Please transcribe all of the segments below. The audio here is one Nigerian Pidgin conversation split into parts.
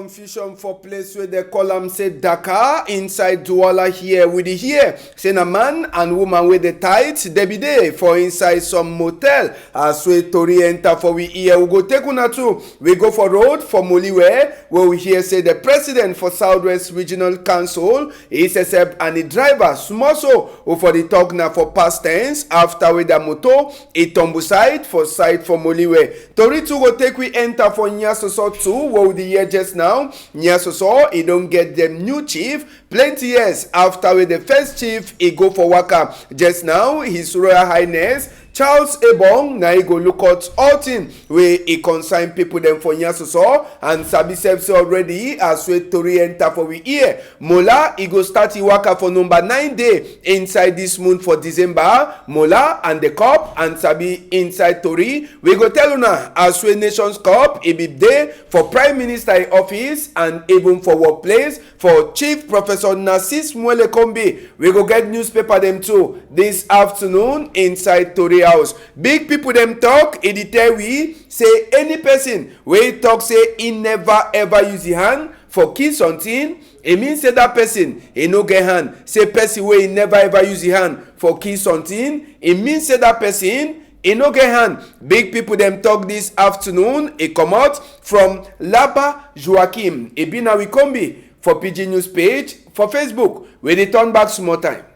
Confusion for place where they call am say Dakar inside Douala here with the here. Say a man and woman with the tight they be there for inside some motel. As we Tori enter for we here we go take una too. We go for road for Moliwe where we hear say the president for Southwest Regional Council is except and the driver small so for the talk now for past tense after with the moto it tumble side for Moliwe. Tori too go take we enter for Nyasoso too where we the here just now. Nyasoso, he don't get them new chief plenty years after with the first chief he go for waka. Just now, His Royal Highness Charles Ebong na he go look out all thing where he consign people them for Nyasoso and Sabi Sepsi already as we Tori enter for we here. Mola he go start he waka for number 9 day inside this month for December. Mola and the cup and Sabi inside Tori. We go tell una as we Nations Cup he be there for Prime Minister office and even for workplace for Chief Professor Narcis Mwele Kombi. We go get newspaper them too this afternoon inside Tori house. Big people them talk it tell we say any person wey talk say he never ever use the hand for kill something, it means say that person he no get hand. Say person wey never ever use the hand for kill something, it means say that person he no get hand. Big people them talk this afternoon. It come out from Laba Joachim Ebina Wikombi for PG News page for Facebook where they turn back small time.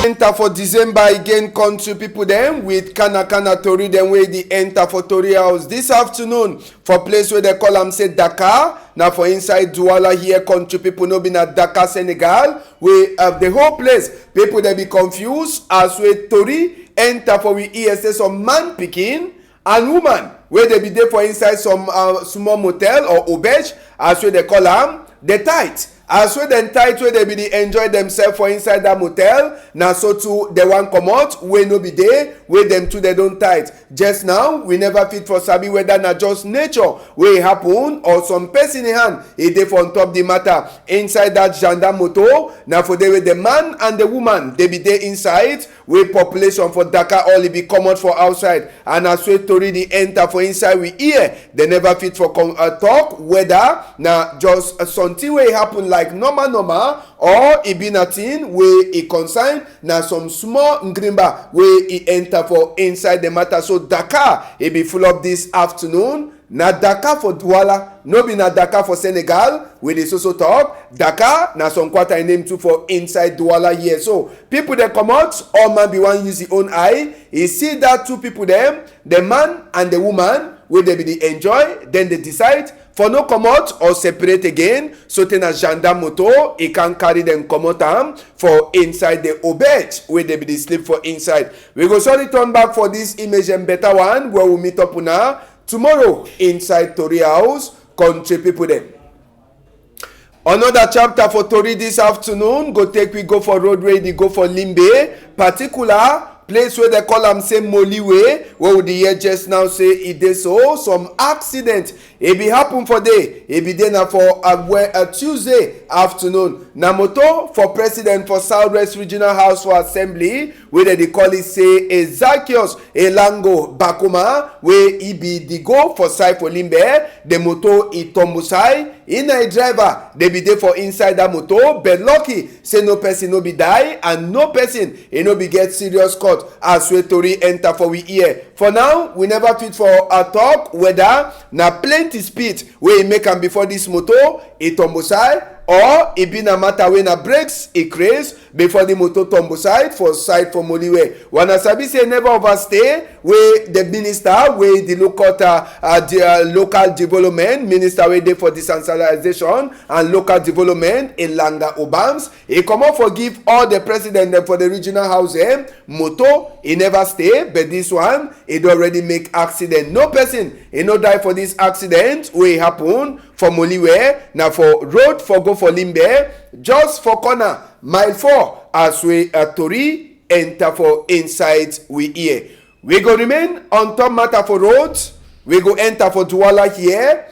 Enter for December again country people them with Kana Tori them way the enter for Tori house this afternoon for place where they call am say Dakar. Now for inside Douala here country people no been at Dakar Senegal. We have the whole place. People they be confused as we Tori enter for we ESA some man picking and woman where they be there for inside some small motel or auberge as we they call am the tight. As well then tight where they be dey enjoy themselves for inside that motel. Now so too they want come out where no be there where them too they don't tight. Just now we never fit for sabi whether na just nature where it happen or some person in hand e dey for on top the matter inside that gendarme moto. Now for they with the man and the woman they be there inside where population for Dakar all be come out for outside and as we Tori the enter for inside we hear they never fit for talk whether na just something where happen like normal or e be nothing wey e concern na some small ngrimba wey e enter for inside the matter. So Dakar e be full up this afternoon. Na Dakar for Douala, no be na Dakar for Senegal wey dey so talk. Dakar na some quarter name too for inside Douala here. So people dey come out, all man be one use the own eye. E see that two people them, the man and the woman wey they be dey enjoy, then they decide for no come out or separate again. So ten a gendarme moto, he can carry them come out for inside the auberge where they be dey sleep for inside. We go sorry turn back for this image and better one where we meet up now tomorrow inside Tori house country people them. Another chapter for Tori this afternoon we go for road ready go for Limbe particular place where they call am say Moliwe where would the hear just now say it dey so some accident it be happen for day it be there now for a Tuesday afternoon. Na moto for president for Southwest Regional House for Assembly where they call it say Ezakios Elango Bakuma where he be the go for side for Limbe the moto it tombosai in a driver they be there for inside that moto but lucky say no person no be die and no person no be get serious cut as we Tori enter for we ear. For now we never fit for a talk whether na plenty speed wey make am before this moto e tombosai or e be na matter wey na brakes e craze before the motor tumble side for Moliwe. Wana sabi say never overstay wey the minister wey the local development minister wey dey for decentralization and local development Elanga Obams e comot for give all the president dem for the regional house motor e never stay but this one e don already make accident. No person e no die for this accident wey happen for Moliwe na for road for go for Limbe just for corner mile 4 as we Tori enter for inside we here. We go remain on top matter for roads. We go enter for Douala here.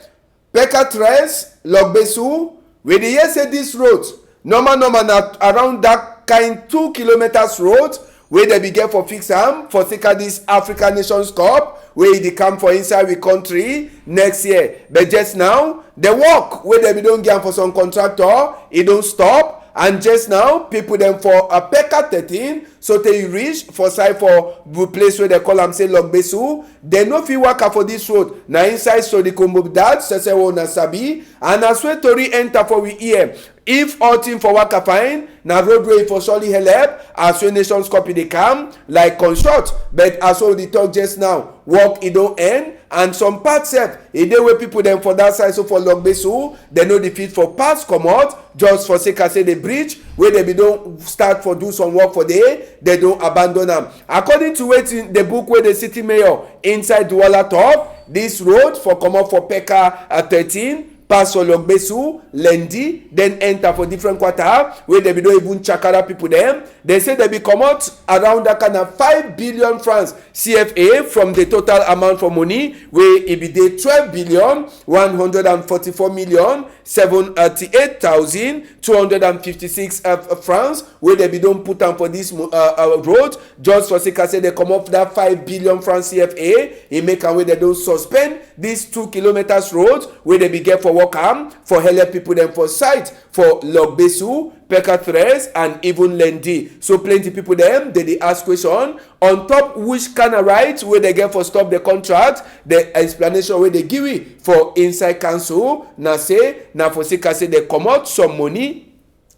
Pekatres, Logbesu. We dey hear say this road normal na around that kind 2 kilometers road wey dem be get for fix am for sake of dis Africa Nations Cup wey e dey come for inside we country next year. But just now the work wey dem don get am for some contractor e don stop, and just now people dem for Peka 13 so tey reach for side for place wey dem call am say Logbesu, dem no fit waka for dis road. Na inside Sodikombo dat sesewo na sabi, and as wey tori enter for we ear, if all thing for waka fine, na road wey for surely help as wey Nations Cup dey come like construct. But as we dey talk just now, work e don end, and some parts sef e dey wey people dem for that side, so for Logbesu dem no dey fit for pass comot just for sake say the bridge wey dem bin don start for do some work for there, dem don abandon am. According to wetin the book wey the city mayor inside Douala talk, this road for comot for Peka 13 pass for Logbesu, Lendi, then enter for different quarter wey dem don even chakara people dem. They say dem be comot around that kind of 5 billion francs CFA from the total amount for money wey e be dey 12 billion 144 million 78,256 francs wey dem be don put am for this road just for sake say dem comot that 5 billion francs CFA. E make am wey dem don suspend this 2 kilometers road wey dem be get for work am for help people dem for site for Logbesu, Peka 3 and even Lendi. So plenty people dem dey ask question on top which kind of right wey dem get for stop the contract. The explanation wey dey give for inside council na say na for sake say dem comot some money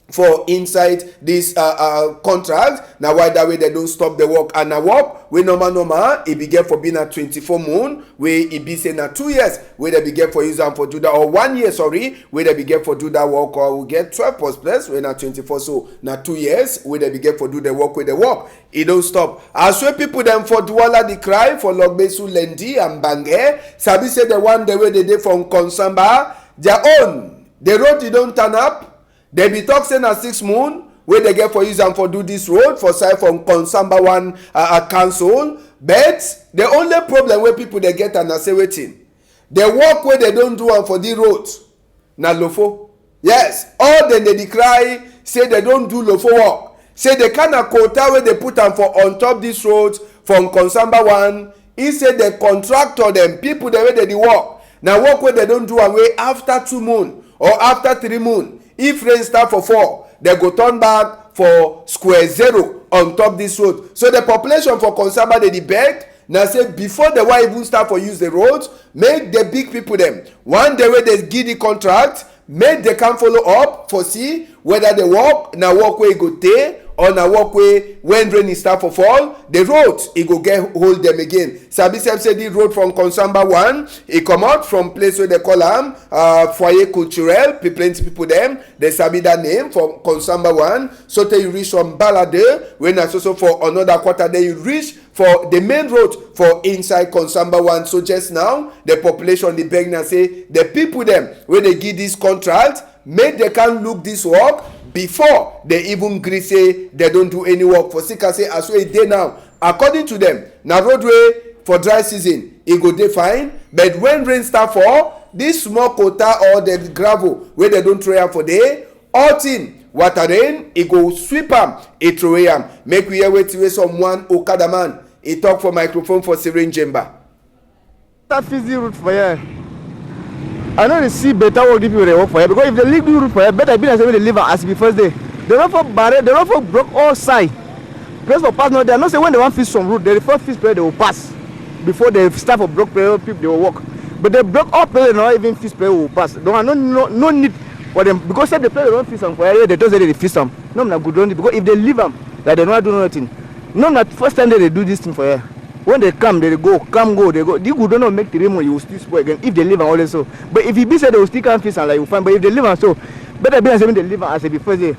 for inside this contract. Na why that way they don't stop the work, and na work wey normal e be get for being at 24 moon wey e be say na 2 years wey they be get for use am for do that, or 1 year sorry wey they be get for do that work, or we get 12 plus wey na 24, so na 2 years wey they be get for do the work wey the work e don't stop. As wey people dem for Douala dey cry for Logbesu, Lendi and Bange, sabi say the one the way they dey from Konsamba their own the road e don turn up. They be talk say na 6 moon wey they get for use am for do this road for side from Konsamba 1 council. But the only problem wey people dey get na say wetin the work wey they don do am for the road na lofo. Yes, all dem dey cry say they don do lofo work, say the kind of quota wey they put am for on top this road from Konsamba 1, e say the contractor dem people dem wey dey work na work wey they don do am wey after 2 moon or after 3 moon, if rain start for 4, they go turn back for square zero on top this road. So the population for Konsamba dey beg na say before the one even start for use the road, make the big people them one day wey they give the contract, make they can follow up for see whether the work na work wey go take or na work wey when rain start for fall, the road e go get hold them again. Sabi sef say the road from Konsamba 1 e comot from place wey they call am foyer culturel. Plenty people them they sabi that name from Konsamba 1, so till you reach from Balade wey na so for another quarter, then you reach for the main road for inside Konsamba 1. So just now the population dey beg na say the people them wey dey give this contract make they can look this work before they even gree say they don't do any work for sika say as wey e dey now. According to them, na roadway for dry season e go dey fine, but when rain start fall, this small quota or the gravel wey they don throw am for there, all thing water rain e go sweep am e throw am. Make we hear wetin wey someone Okada man e talk for microphone for Siren Jemba. That fizzy route for here, I know they see better work if people they work for here, because if they leave the route for here, better be as they live as the first day. They don't for barrier, they don't for block all side. Place for pass, no, they are not say when they want fish some route, they first fish player they will pass before they start for block player people they will walk. But they block all player, not even fish player will pass. Don't have no need for them, because if they play they don't fish some for area, they don't say they fish some. No, not good on it, because if they leave them, like they don't do nothing. No, not first time they do this thing for here. When they come, they go, they go. They would not make the remote, you will still spoil again if they live and all this so. But if you be said they will still come fish and like you find, but if they live and so, better be as they live as a before they.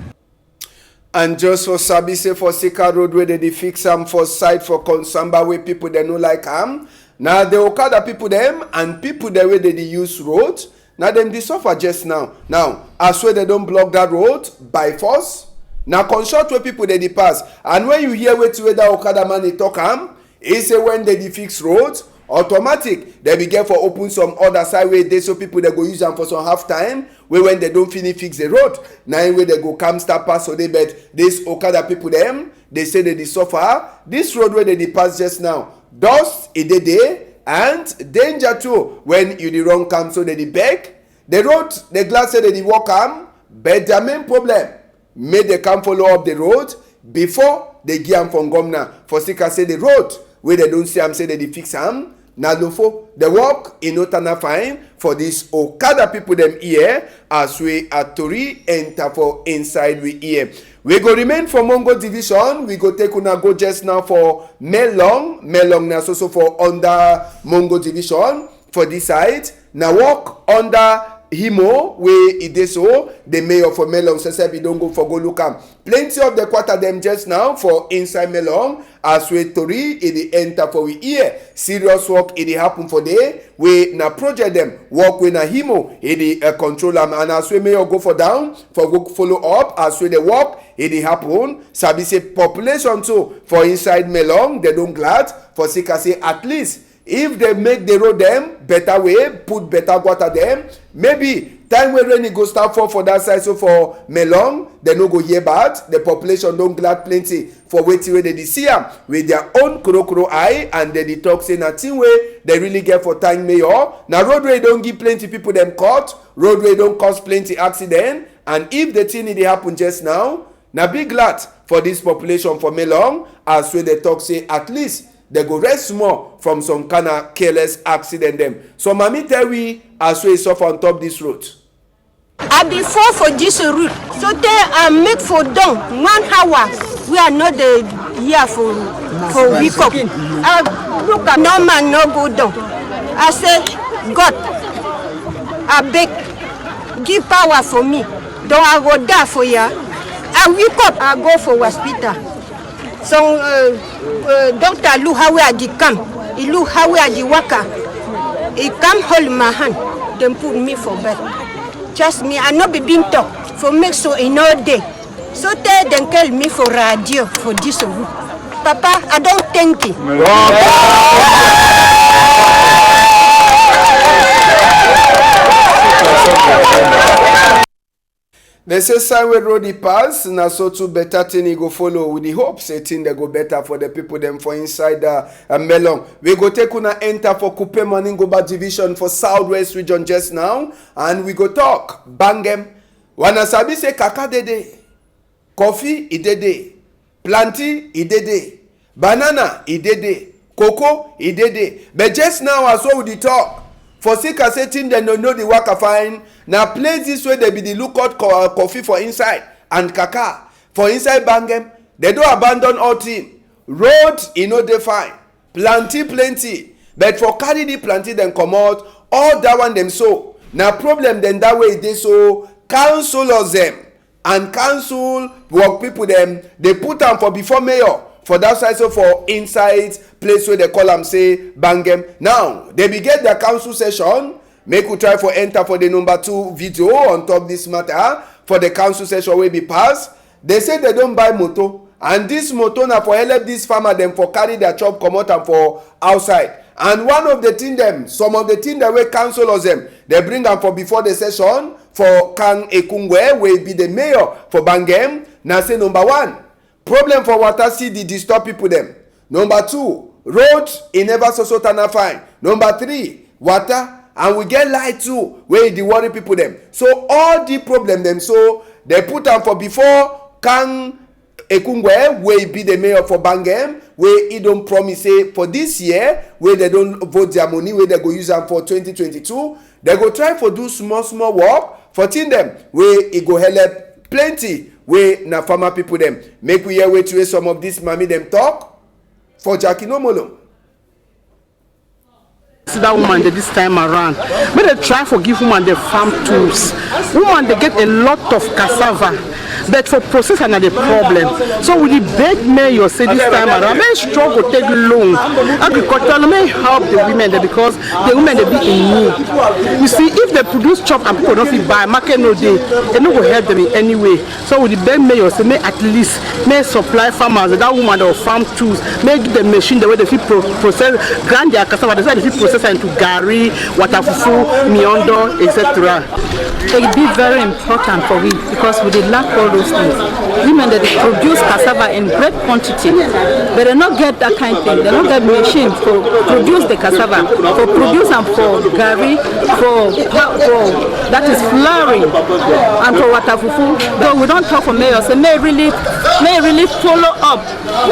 And just for sabi say for Sika Road where they fix am for site for Konsamba where people they no like am. Now the Okada people them and people the way they use road. Now them they suffer just now. Now as well they don't block that road by force. Now construct where people they pass. And when you hear where that Okada man they talk am, he say when they fix roads, automatic they be get for open some other side where they so people they go use them for some half time where when they don't finish fix the road, now where they go come start pass so they bet this Okada people them they say they suffer. This road where they pass just now, dust it dey and danger too when you the wrong come, so they beg. The road, the glass say they walk am, but their main problem, make they come follow up the road before they give am from governor. For sika say the road where they don't see am, say they fix am. Na lofo, the work in Otana fine for this Okada people them here as we at Tori enter for inside we here. We go remain for Mongo division. We go take una go just now for Melong. Melong na so for under Mongo division for this side. Now walk under Himo where it is so the mayor for Melong says we don't go for go look am. Plenty of the quarter them just now for inside Melong as we Tori it enter for we here. Serious work it happen for day we na project them work with na Himo it control am, and as we mayor go for down for go follow up as we the work it happen. Sabi say population too for inside Melong they don't glad for sika say at least if they make the road them better way, put better water them, maybe time when rain go start for that side, so for Melong, they no go hear bad. The population don't glad plenty for waiting where they see them with their own kuro eye, and they talk say nothing way they really get for time mayor. Now roadway don't give plenty people them caught, roadway don't cause plenty accident, and if the thing it happen just now, now be glad for this population for Melong, as where they talk say at least they go rest more from some kind of careless accident them. So mami tell we as we suffer on top this road. I before for this route, so they make for down 1 hour. We are not here for week up. Look at no man no go down. I say, God, I beg, give power for me. Don't I go die for you? I wake up, I go for hospital. So doctor look how we are the come. He look how we are the worker. He come hold my hand, then put me for bed. Just me, I not be being talk for make so in all day. So they then call me for radio for this route. Papa, I don't thank you. They say Sideways Road he pass, na so too better thing he go follow with the hope say thing they go better for the people them for inside Melong. We go take una enter for Kupe Maningoba division for Southwest region just now, and we go talk Bangem. Wana sabi say kaka dede, coffee idede, planty idede, banana idede, cocoa idede. But just now as well with the talk. For sika say thing they don't know the work of fine. Now places where they be the lookout coffee for inside and kaka for inside Bangem. They don't abandon all thing. Road they fine. Plenty. But for carry the plenty then come out all that one them so. Now problem then that way they so councillors them and council work people them they put them for before mayor. For that side, so for inside place where they call them say Bangem. Now they begin their council session. Make we try for enter for the number 2 video on top this matter for the council session will be passed. They say they don't buy motor, and this motor now for help this farmer them for carry their chop come out and for outside. And one of the thing them, some of the thing that we councillors them, they bring them for before the session for Kang Ekungwe will be the mayor for Bangem. Now say number 1. Problem for water see disturb people them. Number 2, road in never so tana fine. Number 3, water, and we get light too where the worry people them. So all the problem them so they put them for before Kang Ekungwe will be the mayor for Bangem where he don't promise say for this year where they don't vote their money where they go use them for 2022. They go try for do small work for team them where it go help plenty. We na farmer people them. Make we hear wait to some of this mommy them talk for Jackie Nomolo. See that woman this time around. But they try to give woman the farm tools. Woman they get a lot of cassava. But for processing are the problem. So we beg mayor say this time around, may struggle take loan. Agriculture may help the women there because the women they be in need. You see, if they produce chop and people don't buy, market no day, they no go help them in any way. So we beg mayor say may at least may supply farmers that woman or farm tools, make the machine the way they fit process, grind their cassava, they say they fit process into gari, water fufu, miondo, etc. It be very important for we because we did lack all those things. women that they produce cassava in great quantity, but they don't get that kind of thing. They don't get machines to produce the cassava, for produce and for gari, for that is flouring, and for watafufu. Though we don't talk for mayor, so may really follow up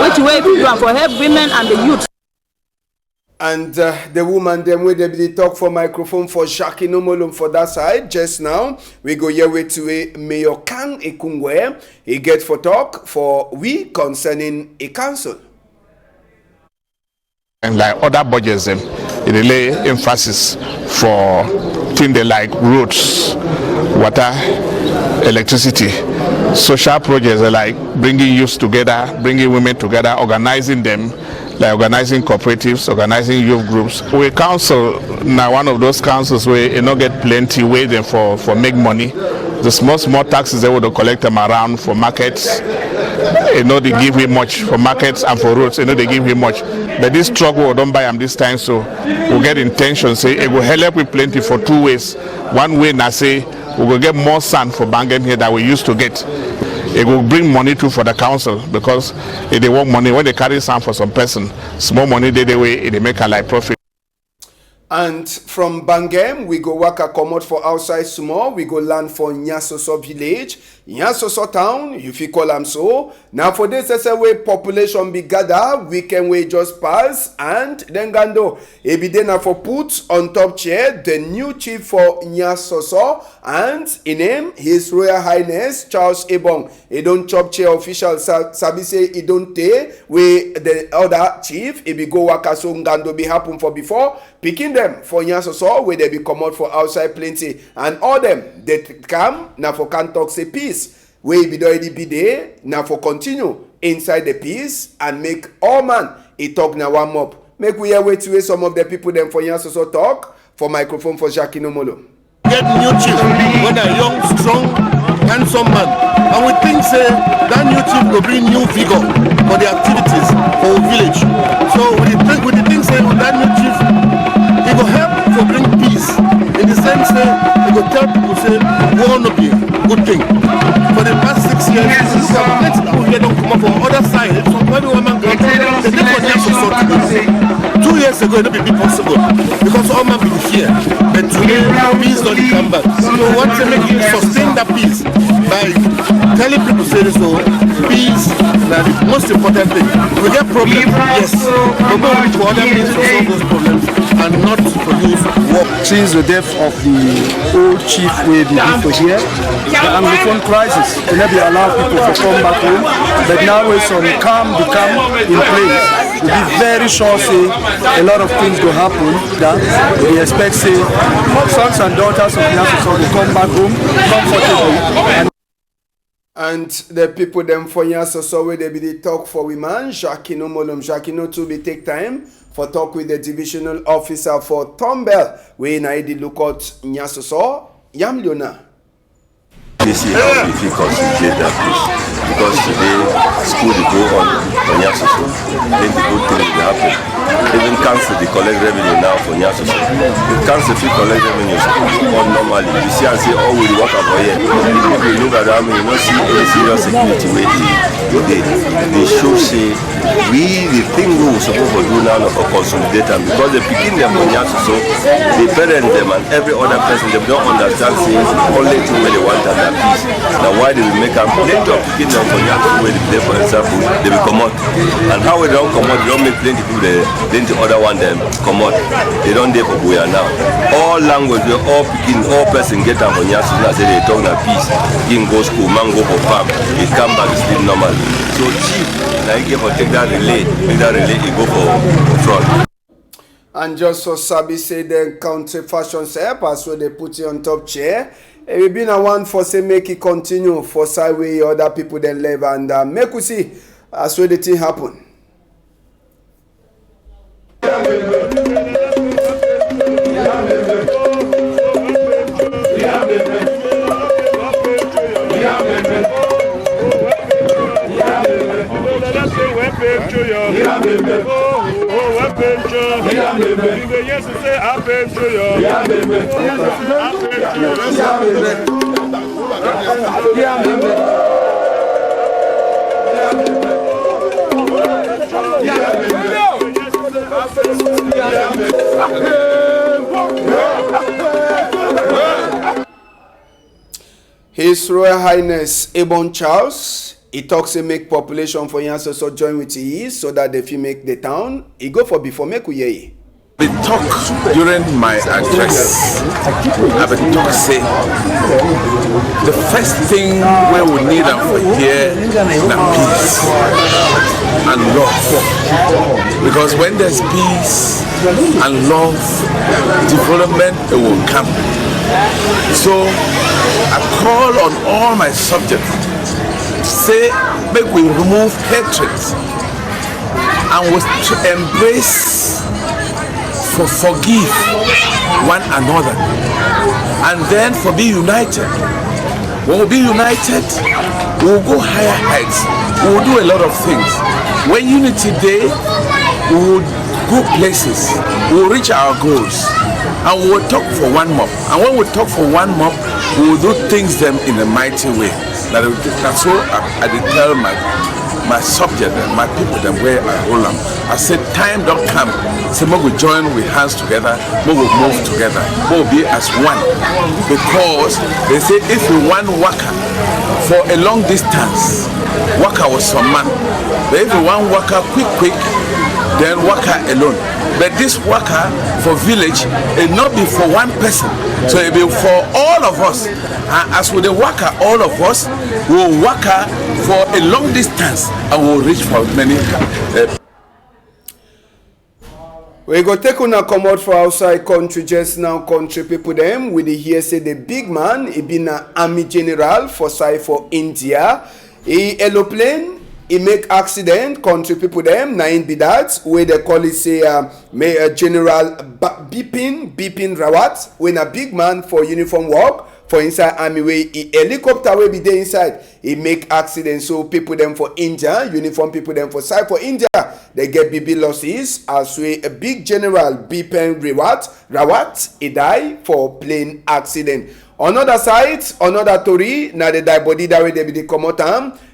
which way to do and for help women and the youth. And the woman them where they talk for microphone for Jackie Nomolum for that side. Just now, we go here with to Mayor Kang Ekungwe. He get for talk for we concerning a council. And like other budgets, it lay emphasis for things they like roads, water, electricity. Social projects like bringing youth together, bringing women together, organizing them, like organizing cooperatives, organizing youth groups. We council now one of those councils where you not get plenty waiting for make money. The small taxes they would collect them around for markets. They give him much for markets and for roads. They give him much. But this truck we don't buy them this time, so we'll get intention. Say it will help with plenty for two ways. One way, now say we will get more sand for Bangem here that we used to get. It will bring money too for the council because if they want money, when they carry sand for some person, small money they way they make a like profit. And from Bangem, we go waka comot for outside small. We go land for Nyasoso village, Nyasoso town, if you call them so. Now for this way population be gather, weekend we just pass, and then gando. Ebidena for put on top chair the new chief for Nyasoso, and in name His Royal Highness Charles Ebong. He don't chop chair official sabi say he don't take we the other chief. He be go waka so ngando be happen for before. Picking them for Nyasoso where they be come out for outside plenty, and all them they come now for can talk say peace where be already be there now for continue inside the peace and make all man he talk now warm up. Make we wait to hear some of the people them for Nyasoso talk for microphone for Jackie Nomolo. Get new chief when a young, strong, handsome man, and we think say that new chief will bring new vigor for the activities for our village. So we think say that new chief he will help to bring peace in the sense that he will tell people say war no be good thing. For the past 6 years, let people here don't come up from other side. So everyone man go they did for them to sort today. 2 years ago it would be possible because all man be here. But today peace don't come back. So we want to make you sustain that peace by telling people say this so peace now the most important thing. We get problems, yes, but we look for other means to solve those problems and not produce war. Since the death of the old chief we be for here, the Anglophone crisis will not be allowed people to come back home. But now with some calm become in place, we'll be very sure say a lot of things will happen that we expect say sons and daughters of Nyasoso will come back home comfortably. And the people them for Nyasoso where they be the talk for women, Jackie Nomolum, Jackie no to be take time for talk with the divisional officer for Tombell, where na the lookout Nyasoso, Yam Leona. This is how difficult to get that place because today school will go on Nyasoso, then the good thing will happen. Even council they collect revenue now for Nyasoso. The council if you collect revenue on normally, you see and say, oh we work over here. If you look around me, you don't see any serious security way they show say the thing we were supposed to do now for consolidate them because they begin them for Nyasoso, they parent them and every other person they don't understand say only thing where they want and that peace. Now why do we make them plenty of picking them for Nyasoso where they play for example, they will come out. And how we don't come out, they don't make plenty people then the other one them come out. They don't dare for Buya now. All language, all picking, all person get them for Nyasoso now say they talk na peace. King go school, man go for farm, he come back still normal. So chief, now he get for take that relay, he go for fraud. And just so Sabi say the country fashion help as well they put it on top chair. It will be a one for say make it continue for side way other people then live and make we see as well the thing happen. His Royal Highness Ebon Charles, he talks to make population for Yanso so join with ease so that if you make the town, he go for before make we The talk during my address, I will talk say the first thing we will need for here is peace and love. Because when there's peace and love, development will come. So I call on all my subjects, say make we remove hatred and we embrace for forgive one another and then for be united. When we be united, we will go higher heights. We will do a lot of things. When unity day, we will go places. We will reach our goals. And we will talk for one mob. And when we talk for one mob, we will do things them in a mighty way. That's what I did tell my subject and my people them where I hold them. I said time don't come. So we will join with hands together, we will move together, we will be as one. Because they say if you want waka for a long distance, waka was some man. But if you want waka quick, then waka alone. But this waka for village, it not be for one person. So it be for all of us. And as with the waka, all of us will waka for a long distance and will reach for many. We go take una come out for outside country just now. Country people them we dey hear say the big man he been an army general for side for India. He aeroplane. He make accident, country people them, na in be that, where they call it say General Bipin Rawat, when a big man for uniform work, for inside army way, he helicopter will be there inside, he make accident, so people them for India, uniform people them for side for India, they get BB losses, as way a big General Bipin Rawat, he die for plane accident. Another side, another Tory, now the die body that way they be the come out.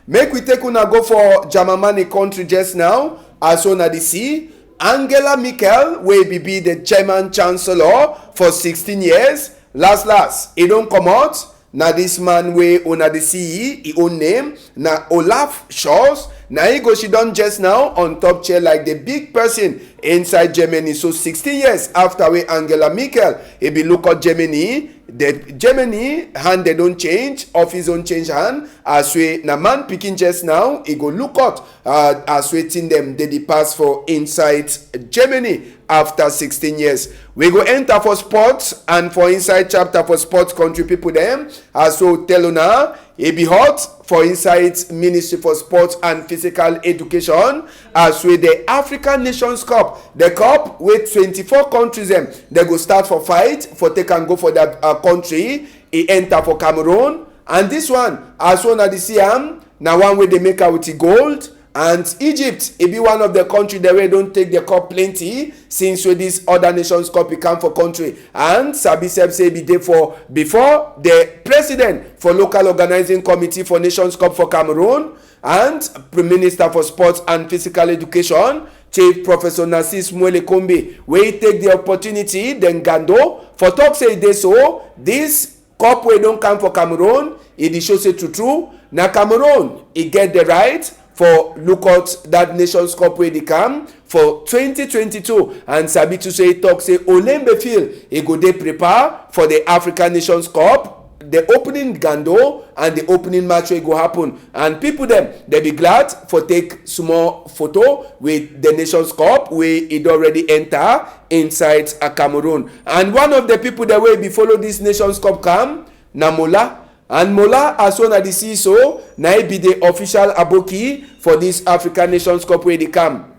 Make we take una go for Germany country just now. As on the sea, Angela Merkel will be the German Chancellor for 16 years. Last, he don't come out. Now this man way on the sea, he own name. Now Olaf Scholz. Now he go she done just now on top chair like the big person inside Germany. So 16 years after we Angela Merkel, he be look at Germany. The Germany hand they don't change, office don't change hand. As we na man picking just now, he go look out as waiting them they pass for inside Germany after 16 years. We go enter for sports and for inside chapter for sports country people them. As so tell una it be hot for inside Ministry for Sports and Physical Education as with the African Nations Cup. The cup with 24 countries them. They go start for fight for take and go for that country. He enter for Cameroon. And this one, as one at the CM, now one way they make out with the gold. And Egypt, it be one of the country that way don't take the cup plenty since with this other nations cup become for country. And Sabi Seb say be there for before the president for local organizing committee for nations cup for Cameroon and Prime Minister for Sports and Physical Education, Chief Professor Narcisse Mwele Kombe, where he take the opportunity then Gando for talk say they so this cup we don't come for Cameroon, it shows it true. Now Cameroon, it get the right for look out that Nations Cup where they come for 2022 and Sabi to say talk say Olembe feel he go dey prepare for the African Nations Cup, the opening Gando and the opening match will go happen and people them they be glad for take small photo with the Nations Cup where it already enter inside a Cameroon and one of the people that will be follow this Nations Cup come Namola. And Mola as one of the CISO, now be the official aboki for this African Nations Cup where they come.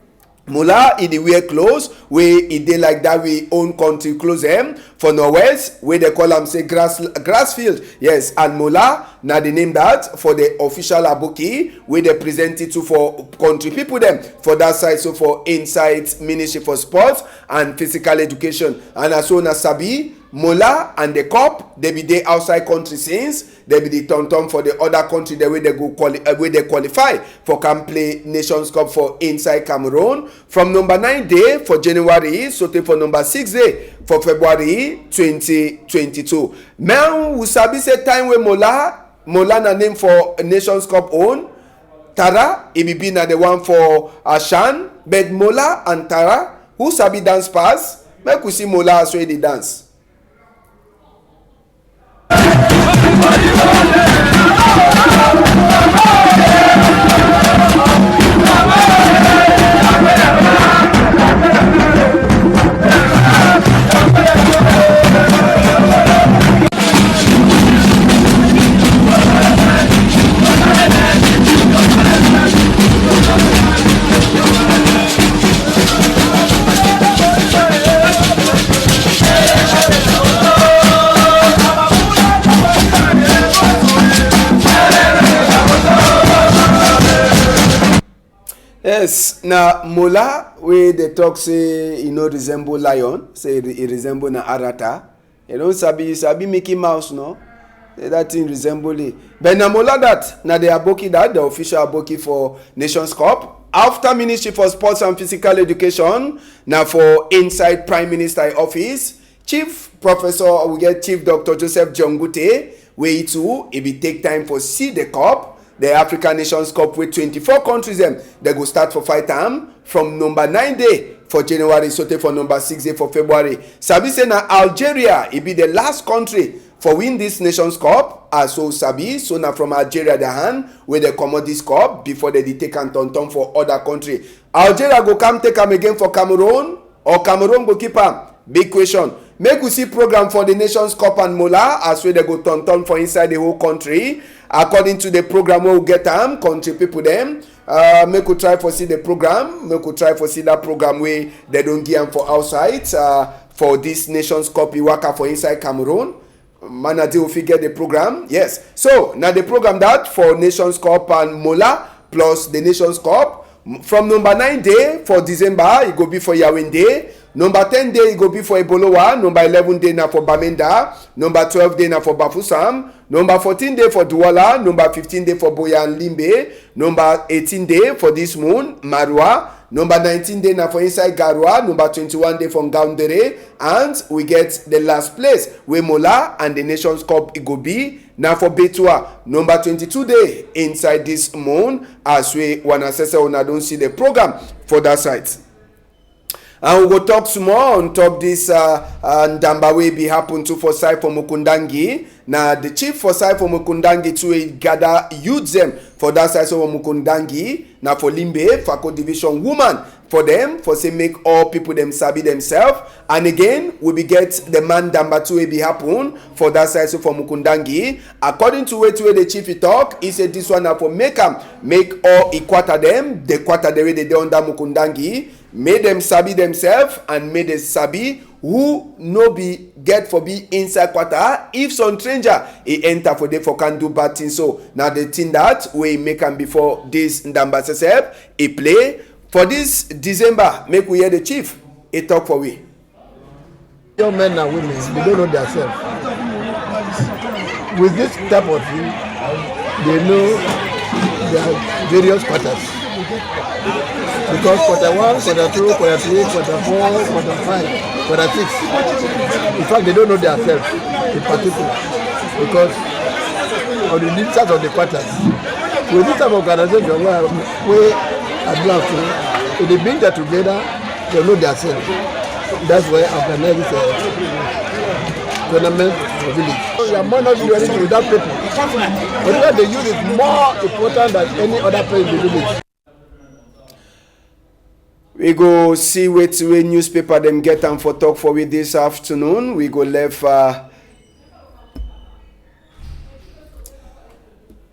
Mola in the wear clothes where it dey like that we own country clothes them for Norwest where they call them say Grassfield. Yes, and Mola now they name that for the official aboki where they present it to for country people them for that side so for inside Ministry for Sports and Physical Education. And as soon as Sabi Mola and the cup, they be there outside country since they be the turn for the other country the way they go where they qualify for can play Nations Cup for inside Cameroon from number 9 day for January so for number 6 day for February 2022. Man who sabi say time where Mola na name for Nations Cup own Tara be na the one for Ashan, but Mola and Tara who sabi dance pass make we see Mola as well they dance. Yes, now Mola where they talk say resemble lion, say he resemble na Arata. You don't sabi Mickey Mouse no. That thing resemble it. But na Mola that na the aboki that the official aboki for Nations Cup. After Ministry for Sports and Physical Education, now for inside Prime Minister office, Chief Professor we get Chief Dr. Joseph Jongute, where it too it be take time for see the cup. The African Nations Cup with 24 countries they go start for 5 time from number 9 day for January so for number 6 day for February. Sabi say na Algeria it be the last country for win this Nations Cup as so sabi so na from Algeria the hand where they comot this cup before they take and turn for other country. Algeria go come take am again for Cameroon or Cameroon go keep am? Big question. Make we see program for the Nations Cup and Mola as well they go turn for inside the whole country. According to the program we we'll get them, country people them. Make we try for see the program. Make we try for see that program where they don't give them for outside. For this Nations Cup, you work for inside Cameroon. Manadi will figure the program. Yes. So now the program that for Nations Cup and Mola plus the Nations Cup from number 9 day for December, it go be for Yaoundé. Number 10 day it go be for Ebolowa. Number 11 day na for Bamenda. Number 12 day na for Bafoussam. Number 14 day for Douala. Number 15 day for Boyan Limbe. Number 18 day for this moon, Marwa. Number 19 day na for inside Garwa. Number 21 day for Ngaoundere. And we get the last place where Mola and the Nations Cup it go be now for Betua. Number 22 day inside this moon as we wanna say una don't see the program for that site. And we go talk some more on top this Ndamba wey be happen to for side for Mukundangi. Now the chief for side for Mukundangi to gather youth them for that side of Mukundangi. Now for Limbe, Fako Division woman for them for say make all people them sabi themselves. And again we be get the man Ndamba to be happen for that side for Mukundangi. According to way the chief he talk, he said this one now for make all equator them the quarter the way they do under Mukundangi. Made them sabi themselves and made them sabi who no be get for be inside quarter if some stranger he enter for them for can do bad things. So now the thing that we make them before this Ndamba self he play for this December make we hear the chief he talk for we. Young men and women they don't know themselves. With this type of thing they know their various quarters. Because quarter 1, quarter 2, quarter 3, quarter 4, quarter 5, quarter 6. In fact, they don't know themselves in particular. Because of the distance of the quarters. With this type of organization where I belong to, if they bring that together, they know themselves. That's why I organize this tournament for village. You might not do anything without people. But what they use is more important than any other place in the village. We go see what newspaper them get and for talk for we this afternoon. We go left.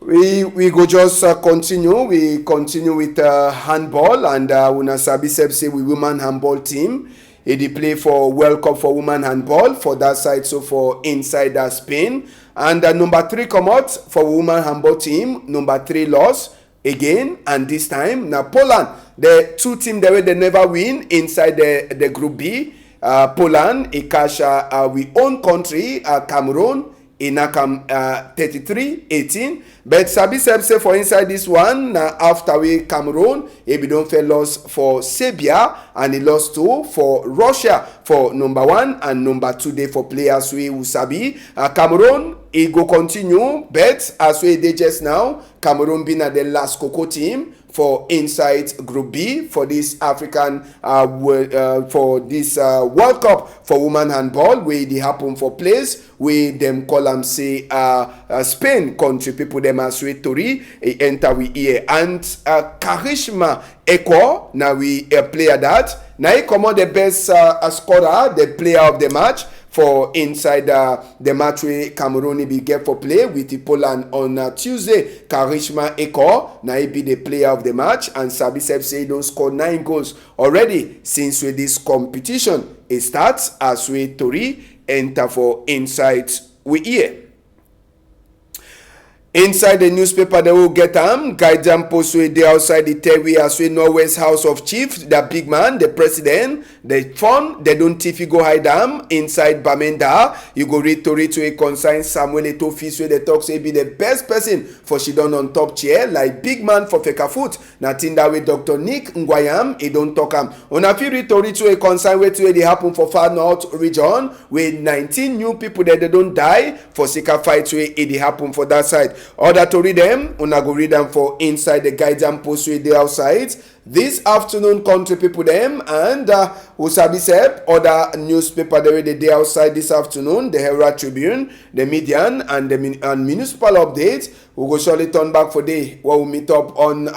We go just continue. We continue with handball and una sabi say we women handball team. They play for World Cup for women handball for that side. So for inside Spain and number 3 come out for women handball team. Number 3 loss. Again and this time now Poland the 2 teams that they never win inside the group B Poland, e catch we own country, Cameroon, in Nakam 33-18. But Sabi Seb say for inside this one, after we Cameroon, he don't fail loss for Serbia, and he lost 2 for Russia for number 1 and number 2 day for players we Usabi. Cameroon, he go continue, but as we did just now, Cameroon being at the last Coco team for inside Group B for this African for this World Cup for women handball, where they happen for place where them call them say Spain country people them as we Tori enter we here, and Karishma Eko now we player that now he come on the best scorer, the player of the match for inside the match where Cameroon be get for play with Poland on Tuesday. Karishma Eko now he be the player of the match, and Sabi Seb say he don't score 9 goals already since with this competition. It starts as we Tori enter for inside we here. Inside the newspaper, they will get Guardian post where they outside the Terry as we Norway's House of Chiefs, the big man, the president, the fun, they don't if you go hide them inside Bamenda. You go read to a consign Samuel Etofis where they talk say be the best person for she done on top chair, like big man for Feka Foot. Nothing that with Dr. Nick Nguyam, he don't talk on a few read to a consign where they happen for Far North region, where 19 new people that they don't die for Sika fight where it happen for that side. Other to read them, una go read them for inside the Guardian post where they outside. This afternoon, country people them and Usabi Seb, other newspaper the day outside this afternoon, the Herald Tribune, the Median, and the municipal updates. We go surely turn back for day where we meet up on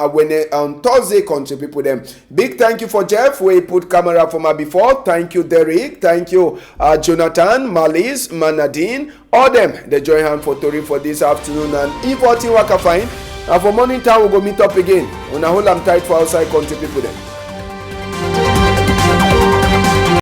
Thursday, country people them. Big thank you for Jeff, where he put camera for me before. Thank you, Derek. Thank you, Jonathan, Malis, Manadine, all them. They join hand for Tori for this afternoon, and if what you waka fine. And for morning time, we'll go meet up again. On a whole, I'm tight for outside country people then.